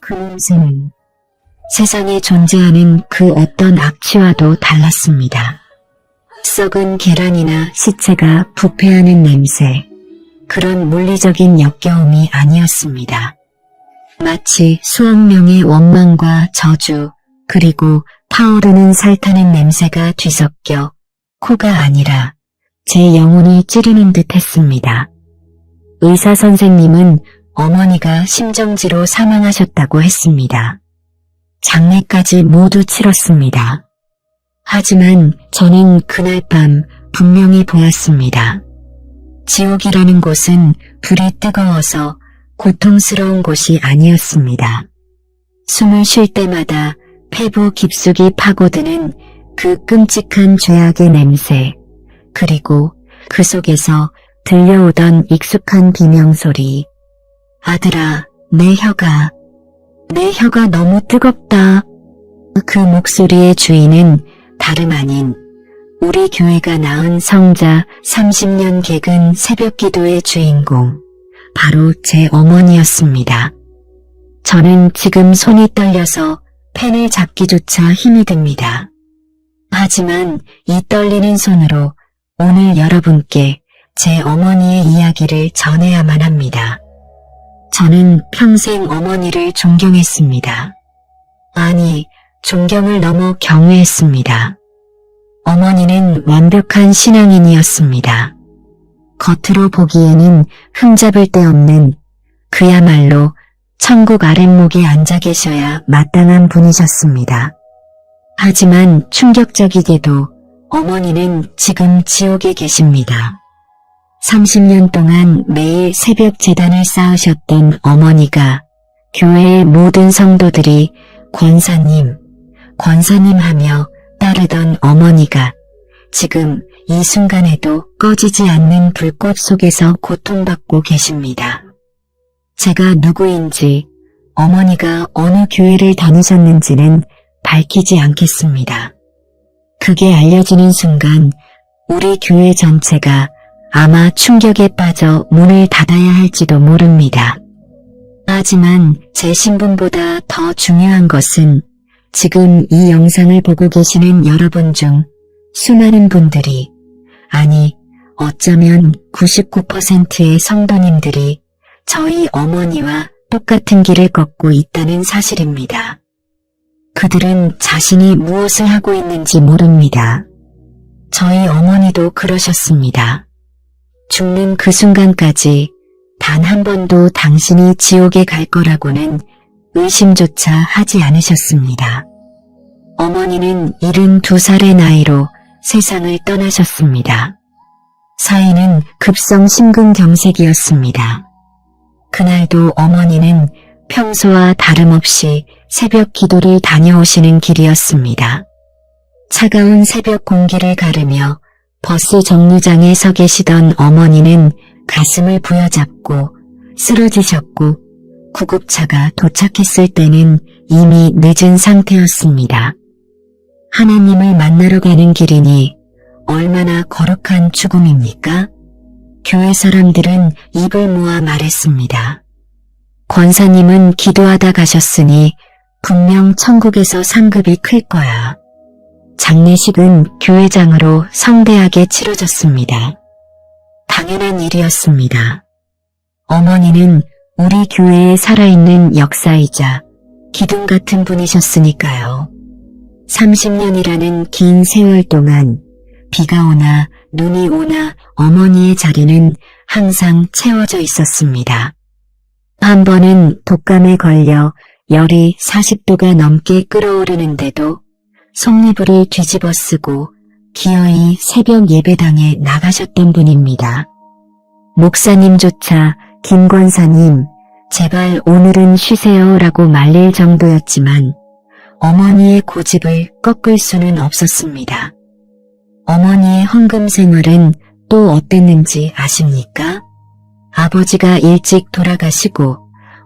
그 냄새는 세상에 존재하는 그 어떤 악취와도 달랐습니다. 썩은 계란이나 시체가 부패하는 냄새, 그런 물리적인 역겨움이 아니었습니다. 마치 수억 명의 원망과 저주, 그리고 타오르는 살타는 냄새가 뒤섞여 코가 아니라 제 영혼을 찌르는 듯 했습니다. 의사 선생님은 어머니가 심정지로 사망하셨다고 했습니다. 장례까지 모두 치렀습니다. 하지만 저는 그날 밤 분명히 보았습니다. 지옥이라는 곳은 불이 뜨거워서 고통스러운 곳이 아니었습니다. 숨을 쉴 때마다 폐부 깊숙이 파고드는 그 끔찍한 죄악의 냄새, 그리고 그 속에서 들려오던 익숙한 비명소리. 아들아, 내 혀가 너무 뜨겁다. 그 목소리의 주인은 다름 아닌 우리 교회가 낳은 성자 30년 개근 새벽기도의 주인공, 바로 제 어머니였습니다. 저는 지금 손이 떨려서 펜을 잡기조차 힘이 듭니다. 하지만 이 떨리는 손으로 오늘 여러분께 제 어머니의 이야기를 전해야만 합니다. 저는 평생 어머니를 존경했습니다. 아니, 존경을 넘어 경외했습니다. 어머니는 완벽한 신앙인이었습니다. 겉으로 보기에는 흠잡을 데 없는 그야말로 천국 아랫목에 앉아 계셔야 마땅한 분이셨습니다. 하지만 충격적이게도 어머니는 지금 지옥에 계십니다. 30년 동안 매일 새벽 제단을 쌓으셨던 어머니가 교회의 모든 성도들이 권사님 하며 따르던 어머니가 지금 이 순간에도 꺼지지 않는 불꽃 속에서 고통받고 계십니다. 제가 누구인지, 어머니가 어느 교회를 다니셨는지는 밝히지 않겠습니다. 그게 알려지는 순간 우리 교회 전체가 아마 충격에 빠져 문을 닫아야 할지도 모릅니다. 하지만 제 신분보다 더 중요한 것은 지금 이 영상을 보고 계시는 여러분 중 수많은 분들이, 아니 어쩌면 99%의 성도님들이 저희 어머니와 똑같은 길을 걷고 있다는 사실입니다. 그들은 자신이 무엇을 하고 있는지 모릅니다. 저희 어머니도 그러셨습니다. 죽는 그 순간까지 단 한 번도 당신이 지옥에 갈 거라고는 의심조차 하지 않으셨습니다. 어머니는 72살의 나이로 세상을 떠나셨습니다. 사인은 급성 심근경색이었습니다. 그날도 어머니는 평소와 다름없이 새벽 기도를 다녀오시는 길이었습니다. 차가운 새벽 공기를 가르며 버스 정류장에 서 계시던 어머니는 가슴을 부여잡고 쓰러지셨고 구급차가 도착했을 때는 이미 늦은 상태였습니다. 하나님을 만나러 가는 길이니 얼마나 거룩한 죽음입니까? 교회 사람들은 입을 모아 말했습니다. 권사님은 기도하다 가셨으니 분명 천국에서 상급이 클 거야. 장례식은 교회장으로 성대하게 치러졌습니다. 당연한 일이었습니다. 어머니는 우리 교회에 살아있는 역사이자 기둥 같은 분이셨으니까요. 30년이라는 긴 세월 동안 비가 오나 눈이 오나 어머니의 자리는 항상 채워져 있었습니다. 한 번은 독감에 걸려 열이 40도가 넘게 끓어오르는데도 속리부를 뒤집어 쓰고 기어이 새벽 예배당에 나가셨던 분입니다. 목사님조차 김 권사님, 제발 오늘은 쉬세요 라고 말릴 정도였지만 어머니의 고집을 꺾을 수는 없었습니다. 어머니의 헌금 생활은 또 어땠는지 아십니까? 아버지가 일찍 돌아가시고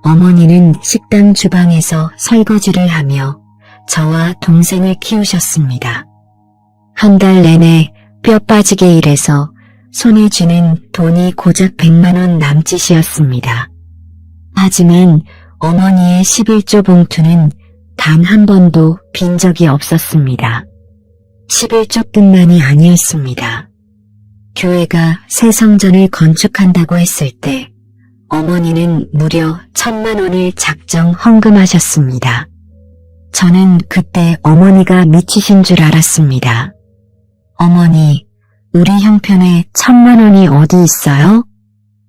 어머니는 식당 주방에서 설거지를 하며 저와 동생을 키우셨습니다. 한 달 내내 뼈 빠지게 일해서 손에 쥐는 돈이 고작 100만 원 남짓이었습니다. 하지만 어머니의 11조 봉투는 단 한 번도 빈 적이 없었습니다. 11조뿐만이 아니었습니다. 교회가 새 성전을 건축한다고 했을 때 어머니는 무려 1,000만 원을 작정 헌금하셨습니다. 저는 그때 어머니가 미치신 줄 알았습니다. 어머니, 우리 형편에 1,000만 원이 어디 있어요?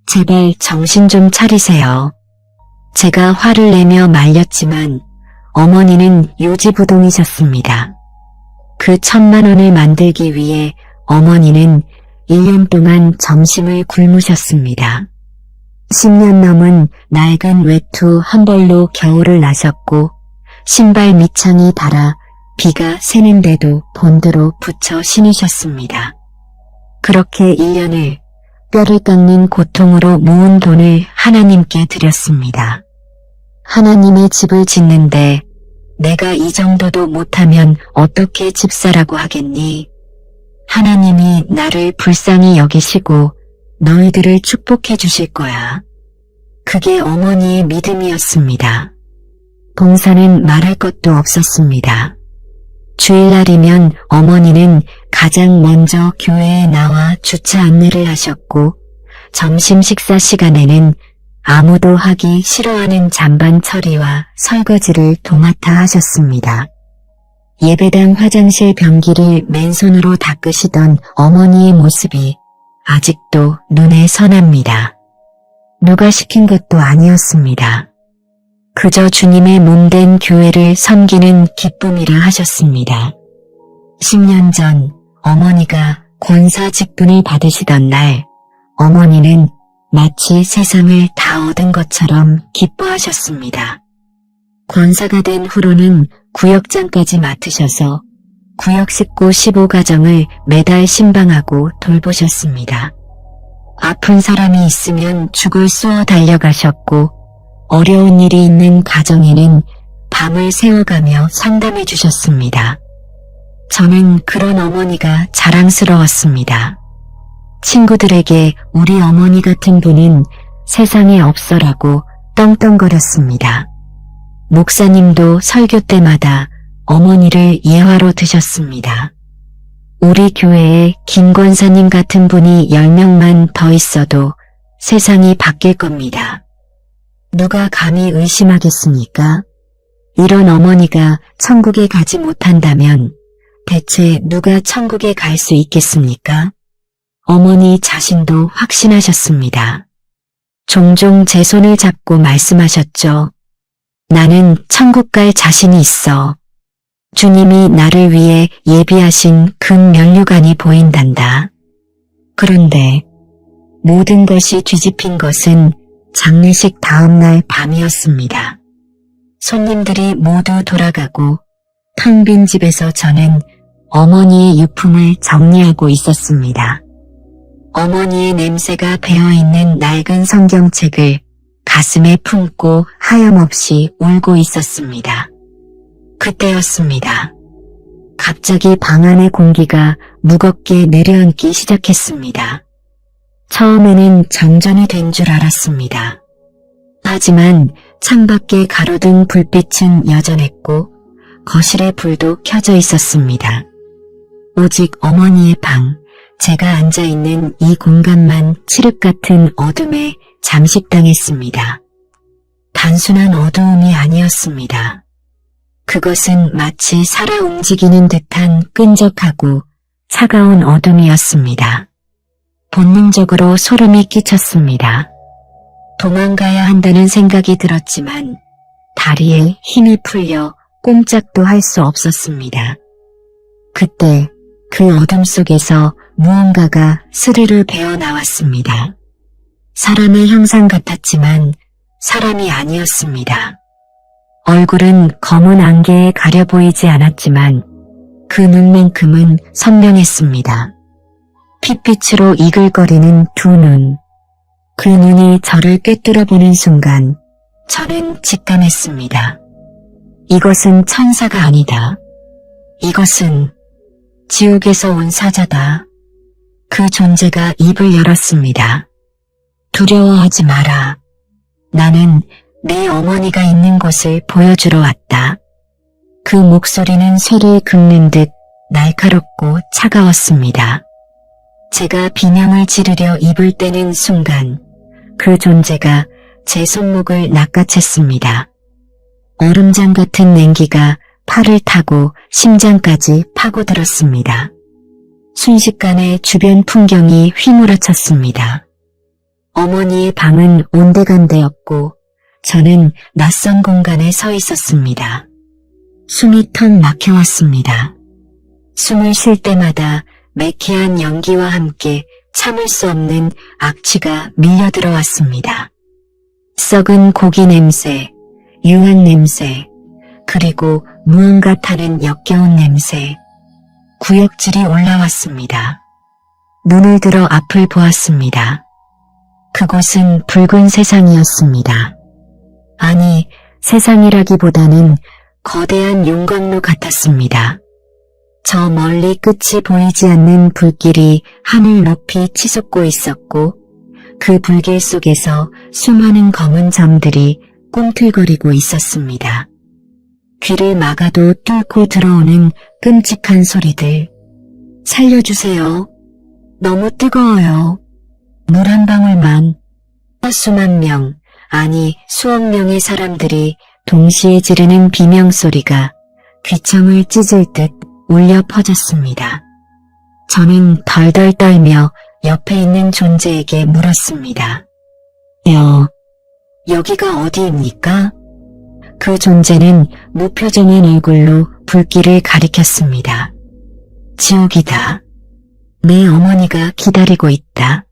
제발 정신 좀 차리세요. 제가 화를 내며 말렸지만 어머니는 요지부동이셨습니다. 그 1,000만 원을 만들기 위해 어머니는 1년 동안 점심을 굶으셨습니다. 10년 넘은 낡은 외투 한 벌로 겨울을 나셨고 신발 밑창이 닳아 비가 새는데도 본드로 붙여 신으셨습니다. 그렇게 1년을 뼈를 깎는 고통으로 모은 돈을 하나님께 드렸습니다. 하나님의 집을 짓는데 내가 이 정도도 못하면 어떻게 집사라고 하겠니? 하나님이 나를 불쌍히 여기시고 너희들을 축복해 주실 거야. 그게 어머니의 믿음이었습니다. 봉사는 말할 것도 없었습니다. 주일날이면 어머니는 가장 먼저 교회에 나와 주차 안내를 하셨고 점심 식사 시간에는 아무도 하기 싫어하는 잔반 처리와 설거지를 도맡아 하셨습니다. 예배당 화장실 변기를 맨손으로 닦으시던 어머니의 모습이 아직도 눈에 선합니다. 누가 시킨 것도 아니었습니다. 그저 주님의 몸된 교회를 섬기는 기쁨이라 하셨습니다. 10년 전 어머니가 권사 직분을 받으시던 날 어머니는 마치 세상을 다 얻은 것처럼 기뻐하셨습니다. 권사가 된 후로는 구역장까지 맡으셔서 구역 식구 15가정을 매달 신방하고 돌보셨습니다. 아픈 사람이 있으면 죽을 쏘아 달려가셨고 어려운 일이 있는 가정에는 밤을 새워가며 상담해 주셨습니다. 저는 그런 어머니가 자랑스러웠습니다. 친구들에게 우리 어머니 같은 분은 세상에 없어라고 떵떵거렸습니다. 목사님도 설교 때마다 어머니를 예화로 드셨습니다. 우리 교회에 김 권사님 같은 분이 10명만 더 있어도 세상이 바뀔 겁니다. 누가 감히 의심하겠습니까? 이런 어머니가 천국에 가지 못한다면 대체 누가 천국에 갈 수 있겠습니까? 어머니 자신도 확신하셨습니다. 종종 제 손을 잡고 말씀하셨죠. 나는 천국 갈 자신이 있어. 주님이 나를 위해 예비하신 금면류관이 보인단다. 그런데 모든 것이 뒤집힌 것은 장례식 다음날 밤이었습니다. 손님들이 모두 돌아가고 텅 빈 집에서 저는 어머니의 유품을 정리하고 있었습니다. 어머니의 냄새가 배어있는 낡은 성경책을 가슴에 품고 하염없이 울고 있었습니다. 그때였습니다. 갑자기 방 안의 공기가 무겁게 내려앉기 시작했습니다. 처음에는 정전이 된 줄 알았습니다. 하지만 창밖에 가로등 불빛은 여전했고 거실의 불도 켜져 있었습니다. 오직 어머니의 방, 제가 앉아있는 이 공간만 칠흑 같은 어둠에 잠식당했습니다. 단순한 어두움이 아니었습니다. 그것은 마치 살아 움직이는 듯한 끈적하고 차가운 어둠이었습니다. 본능적으로 소름이 끼쳤습니다. 도망가야 한다는 생각이 들었지만 다리에 힘이 풀려 꼼짝도 할 수 없었습니다. 그때 그 어둠 속에서 무언가가 스르르 배어 나왔습니다. 사람의 형상 같았지만 사람이 아니었습니다. 얼굴은 검은 안개에 가려 보이지 않았지만 그 눈만큼은 선명했습니다. 핏빛으로 이글거리는 두 눈. 그 눈이 저를 꿰뚫어 보는 순간 저는 직감했습니다. 이것은 천사가 아니다. 이것은 지옥에서 온 사자다. 그 존재가 입을 열었습니다. 두려워하지 마라. 나는 내 어머니가 있는 곳을 보여주러 왔다. 그 목소리는 쇠를 긁는 듯 날카롭고 차가웠습니다. 제가 비명을 지르려 입을 떼는 순간 그 존재가 제 손목을 낚아챘습니다. 얼음장 같은 냉기가 팔을 타고 심장까지 파고들었습니다. 순식간에 주변 풍경이 휘몰아쳤습니다. 어머니의 방은 온데간데였고 저는 낯선 공간에 서 있었습니다. 숨이 턱 막혀왔습니다. 숨을 쉴 때마다 매캐한 연기와 함께 참을 수 없는 악취가 밀려들어왔습니다. 썩은 고기 냄새, 유황 냄새, 그리고 무언가 타는 역겨운 냄새, 구역질이 올라왔습니다. 눈을 들어 앞을 보았습니다. 그곳은 붉은 세상이었습니다. 아니, 세상이라기보다는 거대한 용광로 같았습니다. 저 멀리 끝이 보이지 않는 불길이 하늘 높이 치솟고 있었고 그 불길 속에서 수많은 검은 점들이 꿈틀거리고 있었습니다. 귀를 막아도 뚫고 들어오는 끔찍한 소리들. 살려주세요. 너무 뜨거워요. 물 한 방울만. 수만 명, 아니 수억 명의 사람들이 동시에 지르는 비명소리가 귀청을 찢을 듯 울려 퍼졌습니다. 저는 덜덜 떨며 옆에 있는 존재에게 물었습니다. 여기가 어디입니까? 그 존재는 무표정한 얼굴로 불길을 가리켰습니다. 지옥이다. 내 어머니가 기다리고 있다.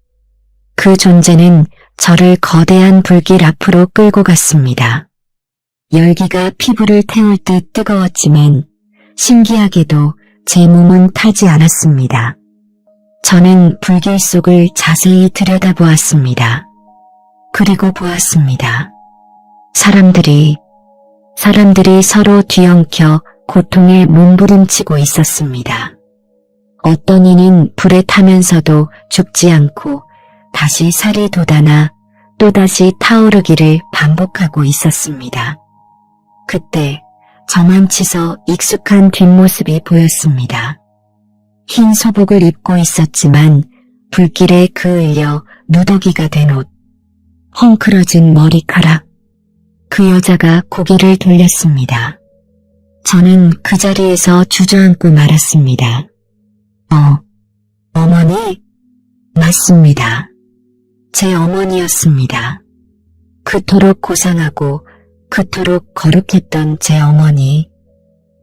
그 존재는 저를 거대한 불길 앞으로 끌고 갔습니다. 열기가 피부를 태울 듯 뜨거웠지만 신기하게도 제 몸은 타지 않았습니다. 저는 불길 속을 자세히 들여다보았습니다. 그리고 보았습니다. 사람들이 서로 뒤엉켜 고통에 몸부림치고 있었습니다. 어떤 이는 불에 타면서도 죽지 않고 다시 살이 돋아나 또다시 타오르기를 반복하고 있었습니다. 그때 저만치서 익숙한 뒷모습이 보였습니다. 흰 소복을 입고 있었지만 불길에 그을려 누더기가 된 옷, 헝클어진 머리카락. 그 여자가 고개를 돌렸습니다. 저는 그 자리에서 주저앉고 말았습니다. 어머니? 맞습니다. 제 어머니였습니다. 그토록 고상하고 그토록 거룩했던 제 어머니.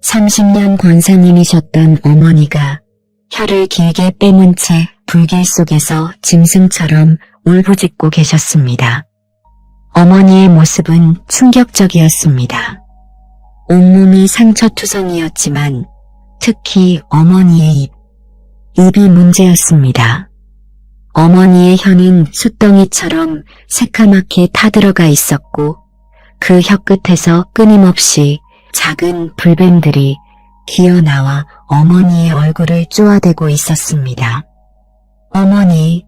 30년 권사님이셨던 어머니가 혀를 길게 빼문 채 불길 속에서 짐승처럼 울부짖고 계셨습니다. 어머니의 모습은 충격적이었습니다. 온몸이 상처투성이었지만 특히 어머니의 입이 문제였습니다. 어머니의 혀는 숫덩이처럼 새카맣게 타들어가 있었고 그 혀끝에서 끊임없이 작은 불뱀들이 기어나와 어머니의 얼굴을 쪼아대고 있었습니다. 어머니,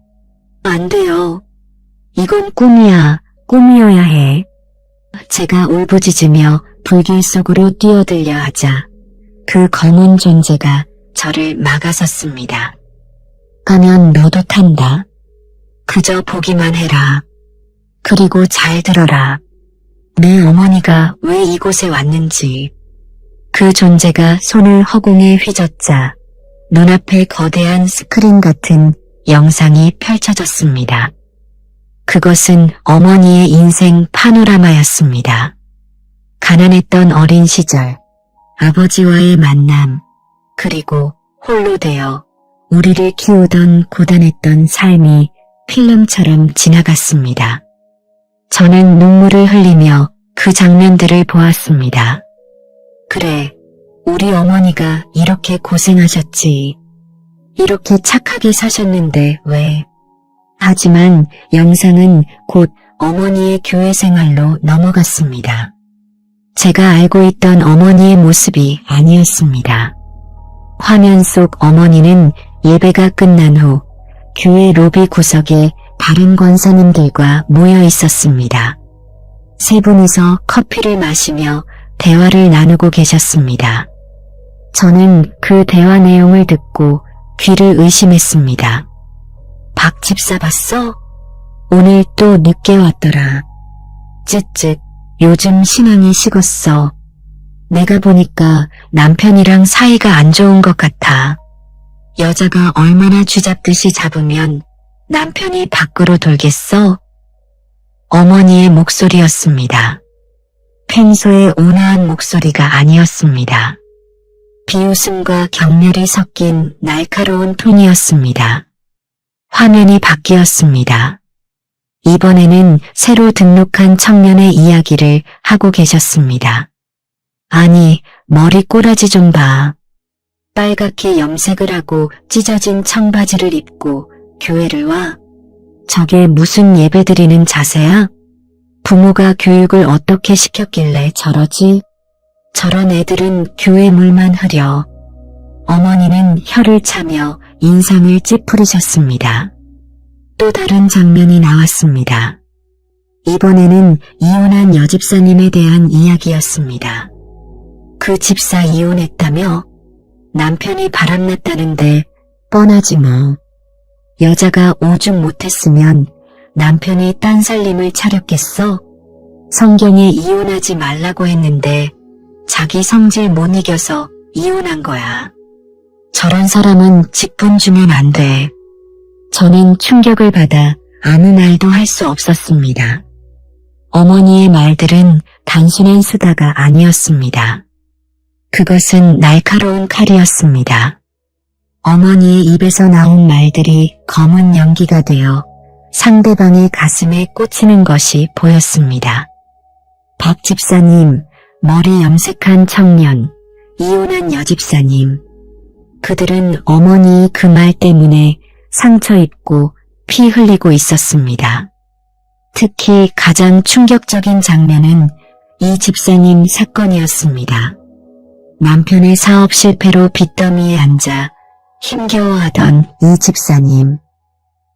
안 돼요. 이건 꿈이어야 해. 제가 울부짖으며 불길 속으로 뛰어들려 하자 그 검은 존재가 저를 막아섰습니다. 가면 너도 탄다. 그저 보기만 해라. 그리고 잘 들어라. 내 어머니가 왜 이곳에 왔는지. 그 존재가 손을 허공에 휘젓자 눈앞에 거대한 스크린 같은 영상이 펼쳐졌습니다. 그것은 어머니의 인생 파노라마였습니다. 가난했던 어린 시절, 아버지와의 만남, 그리고 홀로 되어 우리를 키우던 고단했던 삶이 필름처럼 지나갔습니다. 저는 눈물을 흘리며 그 장면들을 보았습니다. 그래, 우리 어머니가 이렇게 고생하셨지. 이렇게 착하게 사셨는데 왜? 하지만 영상은 곧 어머니의 교회 생활로 넘어갔습니다. 제가 알고 있던 어머니의 모습이 아니었습니다. 화면 속 어머니는 예배가 끝난 후 교회 로비 구석에 다른 권사님들과 모여 있었습니다. 세 분이서 커피를 마시며 대화를 나누고 계셨습니다. 저는 그 대화 내용을 듣고 귀를 의심했습니다. 박 집사 봤어? 오늘 또 늦게 왔더라. 쯧쯧, 요즘 신앙이 식었어. 내가 보니까 남편이랑 사이가 안 좋은 것 같아. 여자가 얼마나 쥐잡듯이 잡으면 남편이 밖으로 돌겠어? 어머니의 목소리였습니다. 평소의 온화한 목소리가 아니었습니다. 비웃음과 격렬이 섞인 날카로운 톤이었습니다. 화면이 바뀌었습니다. 이번에는 새로 등록한 청년의 이야기를 하고 계셨습니다. 아니, 머리 꼬라지 좀 봐. 빨갛게 염색을 하고 찢어진 청바지를 입고 교회를 와? 저게 무슨 예배드리는 자세야? 부모가 교육을 어떻게 시켰길래 저러지? 저런 애들은 교회 물만 흐려. 어머니는 혀를 차며 인상을 찌푸리셨습니다. 또 다른 장면이 나왔습니다. 이번에는 이혼한 여집사님에 대한 이야기였습니다. 그 집사 이혼했다며? 남편이 바람났다는데 뻔하지 뭐. 여자가 오죽 못했으면 남편이 딴살림을 차렸겠어? 성경에 이혼하지 말라고 했는데 자기 성질 못 이겨서 이혼한 거야. 저런 사람은 직분 주면 안 돼. 저는 충격을 받아 아무 말도 할 수 없었습니다. 어머니의 말들은 단순한 수다가 아니었습니다. 그것은 날카로운 칼이었습니다. 어머니의 입에서 나온 말들이 검은 연기가 되어 상대방의 가슴에 꽂히는 것이 보였습니다. 박 집사님, 머리 염색한 청년, 이혼한 여집사님. 그들은 어머니의 그 말 때문에 상처 입고 피 흘리고 있었습니다. 특히 가장 충격적인 장면은 이 집사님 사건이었습니다. 남편의 사업 실패로 빚더미에 앉아 힘겨워하던 이 집사님.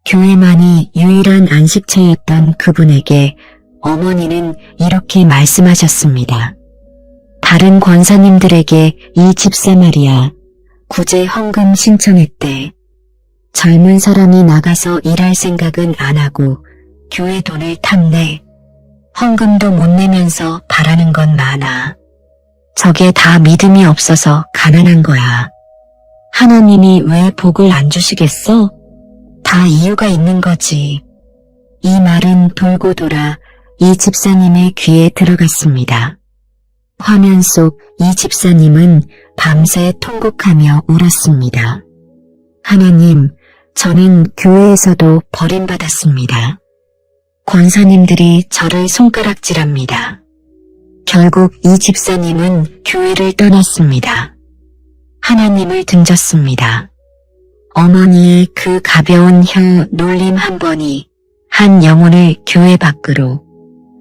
교회만이 유일한 안식처였던 그분에게 어머니는 이렇게 말씀하셨습니다. 다른 권사님들에게 이 집사 말이야, 구제 헌금 신청했대. 젊은 사람이 나가서 일할 생각은 안 하고 교회 돈을 탐내. 헌금도 못 내면서 바라는 건 많아. 저게 다 믿음이 없어서 가난한 거야. 하나님이 왜 복을 안 주시겠어? 다 이유가 있는 거지. 이 말은 돌고 돌아 이 집사님의 귀에 들어갔습니다. 화면 속 이 집사님은 밤새 통곡하며 울었습니다. 하나님, 저는 교회에서도 버림받았습니다. 권사님들이 저를 손가락질합니다. 결국 이 집사님은 교회를 떠났습니다. 하나님을 등졌습니다. 어머니의 그 가벼운 혀 놀림 한 번이 한 영혼을 교회 밖으로,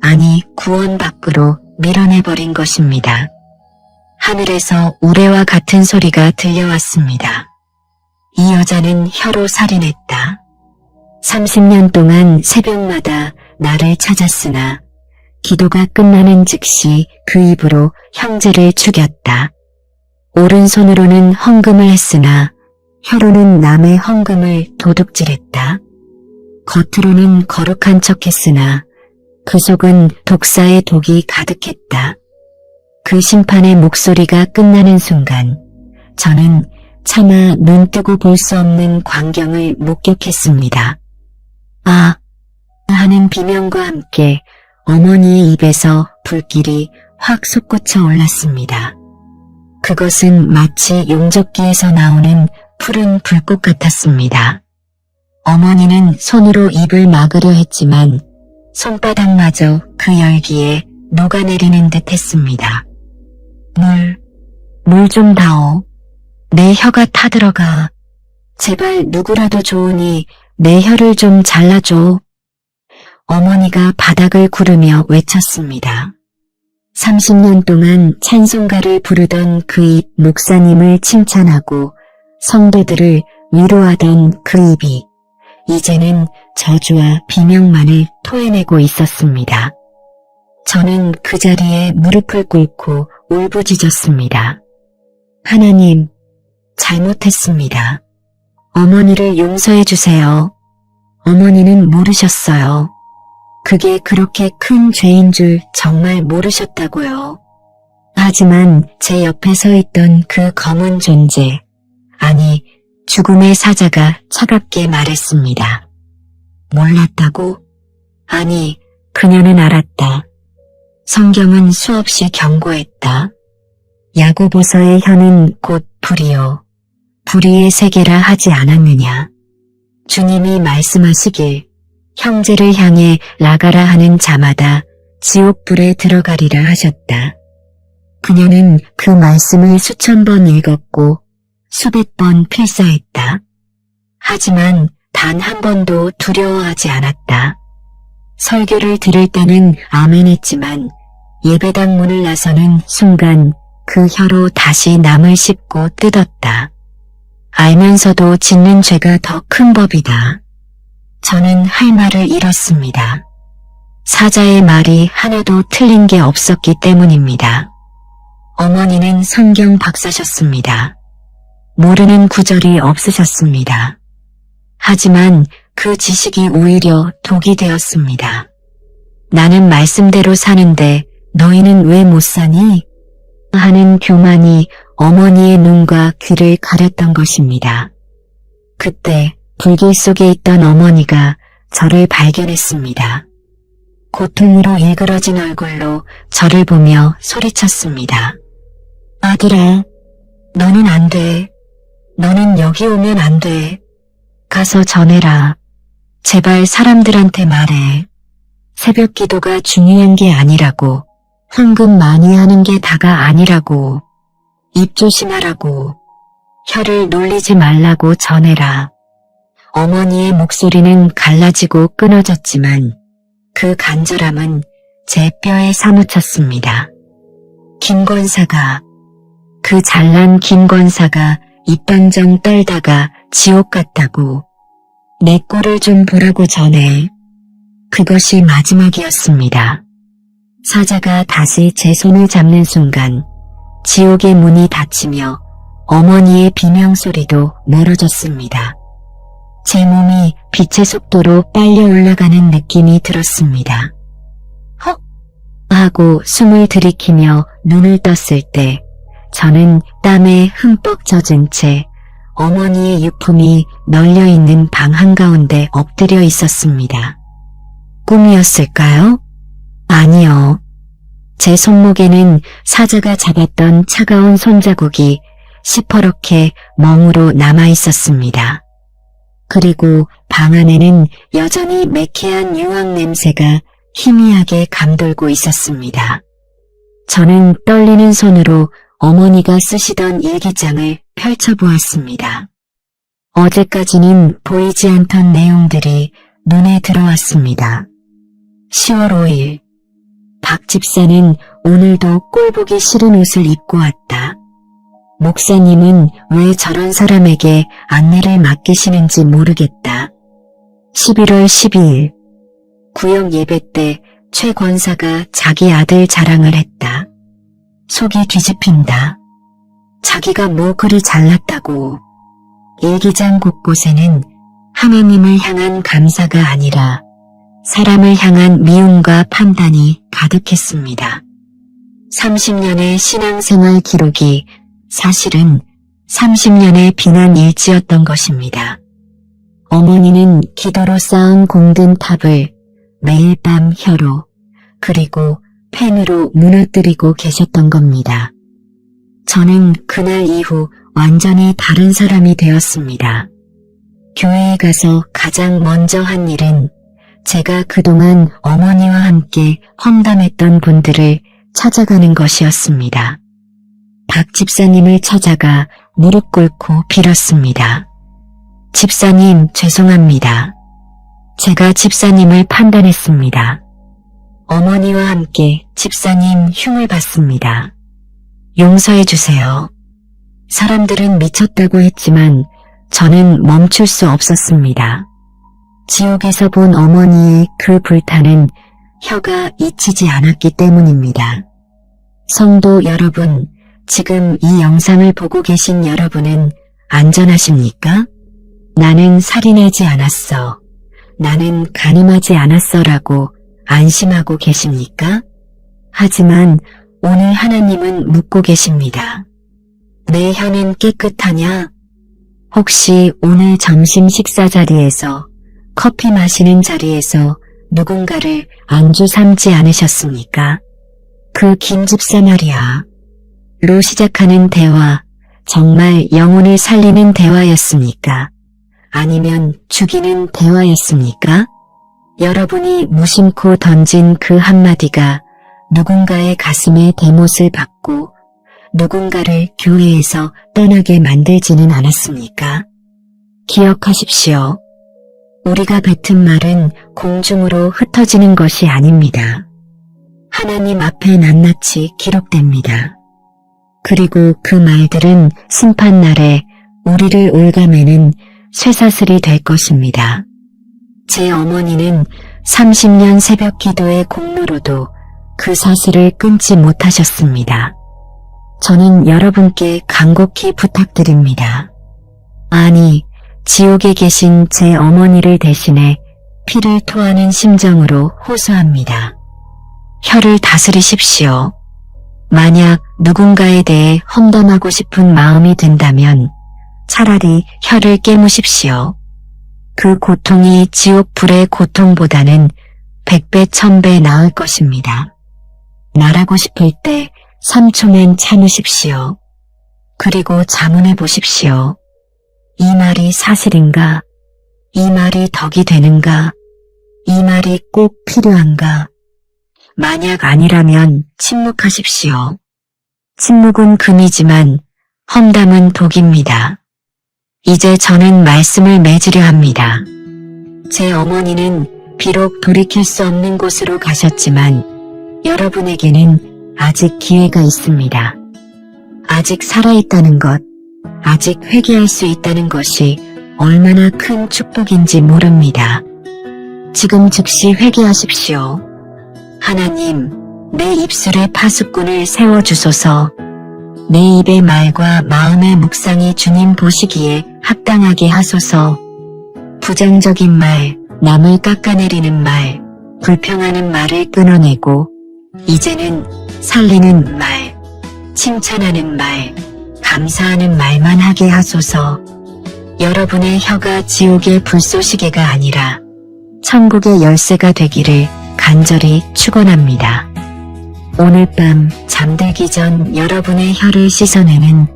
아니 구원 밖으로 밀어내버린 것입니다. 하늘에서 우레와 같은 소리가 들려왔습니다. 이 여자는 혀로 살인했다. 30년 동안 새벽마다 나를 찾았으나 기도가 끝나는 즉시 그 입으로 형제를 죽였다. 오른손으로는 헌금을 했으나 혀로는 남의 헌금을 도둑질했다. 겉으로는 거룩한 척했으나 그 속은 독사의 독이 가득했다. 그 심판의 목소리가 끝나는 순간 저는 차마 눈 뜨고 볼 수 없는 광경을 목격했습니다. 아, 하는 비명과 함께 어머니의 입에서 불길이 확 솟구쳐 올랐습니다. 그것은 마치 용접기에서 나오는 푸른 불꽃 같았습니다. 어머니는 손으로 입을 막으려 했지만 손바닥마저 그 열기에 녹아내리는 듯 했습니다. 물 좀 다오. 내 혀가 타들어가. 제발 누구라도 좋으니 내 혀를 좀 잘라줘. 어머니가 바닥을 구르며 외쳤습니다. 30년 동안 찬송가를 부르던 그 입 목사님을 칭찬하고 성도들을 위로하던 그 입이 이제는 저주와 비명만을 토해내고 있었습니다. 저는 그 자리에 무릎을 꿇고 울부짖었습니다. 하나님, 잘못했습니다. 어머니를 용서해 주세요. 어머니는 모르셨어요. 그게 그렇게 큰 죄인 줄 정말 모르셨다고요. 하지만 제 옆에 서 있던 그 검은 존재, 아니 죽음의 사자가 차갑게 말했습니다. 몰랐다고? 아니, 그녀는 알았다. 성경은 수없이 경고했다. 야고보서의 혀는 곧 불이요. 불의의 세계라 하지 않았느냐. 주님이 말씀하시길 형제를 향해 나가라 하는 자마다 지옥불에 들어가리라 하셨다. 그녀는 그 말씀을 수천 번 읽었고 수백 번 필사했다. 하지만 단 한 번도 두려워하지 않았다. 설교를 들을 때는 아멘했지만 예배당 문을 나서는 순간 그 혀로 다시 남을 씹고 뜯었다. 알면서도 짓는 죄가 더 큰 법이다. 저는 할 말을 잃었습니다. 사자의 말이 하나도 틀린 게 없었기 때문입니다. 어머니는 성경 박사셨습니다. 모르는 구절이 없으셨습니다. 하지만 그 지식이 오히려 독이 되었습니다. 나는 말씀대로 사는데 너희는 왜 못 사니? 하는 교만이 어머니의 눈과 귀를 가렸던 것입니다. 그때 불길 속에 있던 어머니가 저를 발견했습니다. 고통으로 일그러진 얼굴로 저를 보며 소리쳤습니다. 아들아, 너는 안 돼. 너는 여기 오면 안 돼. 가서 전해라. 제발 사람들한테 말해. 새벽 기도가 중요한 게 아니라고. 헌금 많이 하는 게 다가 아니라고. 입 조심하라고. 혀를 놀리지 말라고 전해라. 어머니의 목소리는 갈라지고 끊어졌지만 그 간절함은 제 뼈에 사무쳤습니다. 김 권사가, 그 잘난 김 권사가 입방정 떨다가 지옥 갔다고. 내 꼴을 좀 보라고 전해. 그것이 마지막이었습니다. 사자가 다시 제 손을 잡는 순간 지옥의 문이 닫히며 어머니의 비명소리도 멀어졌습니다. 제 몸이 빛의 속도로 빨려 올라가는 느낌이 들었습니다. 헉! 하고 숨을 들이키며 눈을 떴을 때 저는 땀에 흠뻑 젖은 채 어머니의 유품이 널려있는 방 한가운데 엎드려 있었습니다. 꿈이었을까요? 아니요. 제 손목에는 사자가 잡았던 차가운 손자국이 시퍼렇게 멍으로 남아 있었습니다. 그리고 방 안에는 여전히 매캐한 유황 냄새가 희미하게 감돌고 있었습니다. 저는 떨리는 손으로 어머니가 쓰시던 일기장을 펼쳐보았습니다. 어제까지는 보이지 않던 내용들이 눈에 들어왔습니다. 10월 5일, 박 집사는 오늘도 꼴보기 싫은 옷을 입고 왔다. 목사님은 왜 저런 사람에게 안내를 맡기시는지 모르겠다. 11월 12일, 구역 예배 때 최 권사가 자기 아들 자랑을 했다. 속이 뒤집힌다. 자기가 뭐 그리 잘났다고. 일기장 곳곳에는 하나님을 향한 감사가 아니라 사람을 향한 미움과 판단이 가득했습니다. 30년의 신앙생활 기록이 사실은 30년의 비난 일지였던 것입니다. 어머니는 기도로 쌓은 공든 탑을 매일 밤 혀로 그리고 펜으로 무너뜨리고 계셨던 겁니다. 저는 그날 이후 완전히 다른 사람이 되었습니다. 교회에 가서 가장 먼저 한 일은 제가 그동안 어머니와 함께 험담했던 분들을 찾아가는 것이었습니다. 박 집사님을 찾아가 무릎 꿇고 빌었습니다. 집사님, 죄송합니다. 제가 집사님을 판단했습니다. 어머니와 함께 집사님 흉을 봤습니다. 용서해 주세요. 사람들은 미쳤다고 했지만 저는 멈출 수 없었습니다. 지옥에서 본 어머니의 그 불타는 혀가 잊히지 않았기 때문입니다. 성도 여러분, 지금 이 영상을 보고 계신 여러분은 안전하십니까? 나는 살인하지 않았어. 나는 간음하지 않았어라고 안심하고 계십니까? 하지만 오늘 하나님은 묻고 계십니다. 내 혀는 깨끗하냐? 혹시 오늘 점심 식사 자리에서 커피 마시는 자리에서 누군가를 안주 삼지 않으셨습니까? 그 김 집사 말이야. 로 시작하는 대화, 정말 영혼을 살리는 대화였습니까? 아니면 죽이는 대화였습니까? 여러분이 무심코 던진 그 한마디가 누군가의 가슴에 대못을 박고 누군가를 교회에서 떠나게 만들지는 않았습니까? 기억하십시오. 우리가 뱉은 말은 공중으로 흩어지는 것이 아닙니다. 하나님 앞에 낱낱이 기록됩니다. 그리고 그 말들은 심판날에 우리를 올가매는 쇠사슬이 될 것입니다. 제 어머니는 30년 새벽 기도의 공로로도 그 사슬을 끊지 못하셨습니다. 저는 여러분께 간곡히 부탁드립니다. 아니, 지옥에 계신 제 어머니를 대신해 피를 토하는 심정으로 호소합니다. 혀를 다스리십시오. 만약 누군가에 대해 험담하고 싶은 마음이 든다면 차라리 혀를 깨무십시오. 그 고통이 지옥불의 고통보다는 100배, 1000배 나을 것입니다. 말하고 싶을 때 3초만 참으십시오. 그리고 자문해 보십시오. 이 말이 사실인가? 이 말이 덕이 되는가? 이 말이 꼭 필요한가? 만약 아니라면 침묵하십시오. 침묵은 금이지만 험담은 독입니다. 이제 저는 말씀을 맺으려 합니다. 제 어머니는 비록 돌이킬 수 없는 곳으로 가셨지만 여러분에게는 아직 기회가 있습니다. 아직 살아있다는 것, 아직 회개할 수 있다는 것이 얼마나 큰 축복인지 모릅니다. 지금 즉시 회개하십시오. 하나님, 내 입술에 파수꾼을 세워주소서. 내 입의 말과 마음의 묵상이 주님 보시기에 합당하게 하소서. 부정적인 말, 남을 깎아내리는 말, 불평하는 말을 끊어내고 이제는 살리는 말, 칭찬하는 말, 감사하는 말만 하게 하소서. 여러분의 혀가 지옥의 불쏘시개가 아니라 천국의 열쇠가 되기를 간절히 축원합니다. 오늘 밤 잠들기 전 여러분의 혀를 씻어내는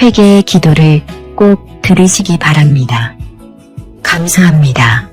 회개의 기도를 꼭 들으시기 바랍니다. 감사합니다.